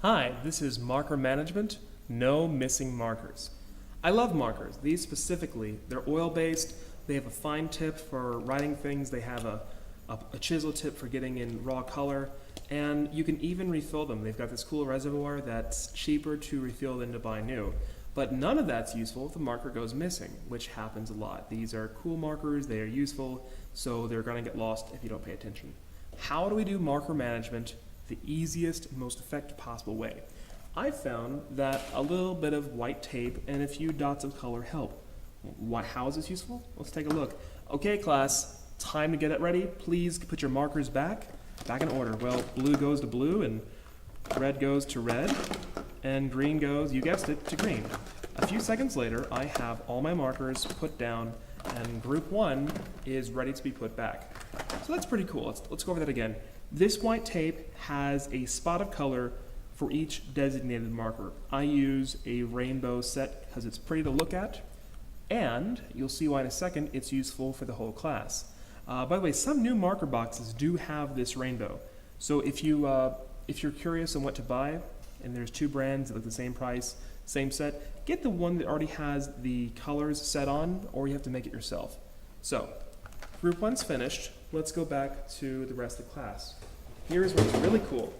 Hi, this is Marker Management, No Missing Markers. I love markers. These specifically, they're oil-based, they have a fine tip for writing things, they have a chisel tip for getting in raw color, and you can even refill them. They've got this cool reservoir that's cheaper to refill than to buy new. But none of that's useful if the marker goes missing, which happens a lot. These are cool markers, they are useful, so they're going to get lost if you don't pay attention. How do we do marker management the easiest, most effective possible way? I found that a little bit of white tape and a few dots of color help. How is this useful? Let's take a look. Okay, class, time to get it ready. Please put your markers back in order. Well, blue goes to blue, and red goes to red, and green goes, you guessed it, to green. A few seconds later, I have all my markers put down, and group 1 is ready to be put back. So that's pretty cool. Let's go over that again. This white tape has a spot of color for each designated marker. I use a rainbow set because it's pretty to look at, and you'll see why in a second it's useful for the whole class. By the way, some new marker boxes do have this rainbow. So if you're curious on what to buy, and there's 2 brands that look the same price, same set, get the one that already has the colors set on, or you have to make it yourself. So, group 1's finished. Let's go back to the rest of the class. Here's what's really cool.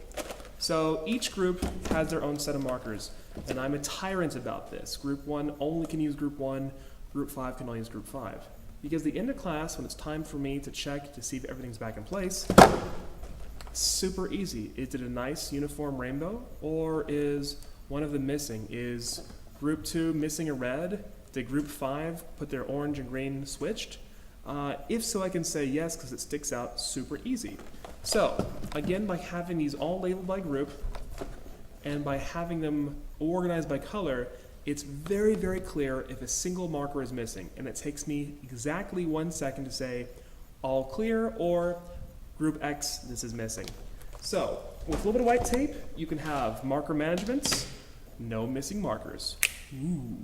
So each group has their own set of markers, and I'm a tyrant about this. Group 1 only can use group 1, group 5 can only use group 5. Because the end of class, when it's time for me to check to see if everything's back in place, super easy. Is it a nice uniform rainbow, or is one of them missing? Is group 2 missing a red? Did group 5 put their orange and green switched? If so, I can say yes because it sticks out super easy. So, again, by having these all labeled by group and by having them organized by color, it's very, very clear if a single marker is missing. And it takes me exactly 1 second to say all clear or group X, this is missing. So, with a little bit of white tape, you can have marker managements, no missing markers. Ooh.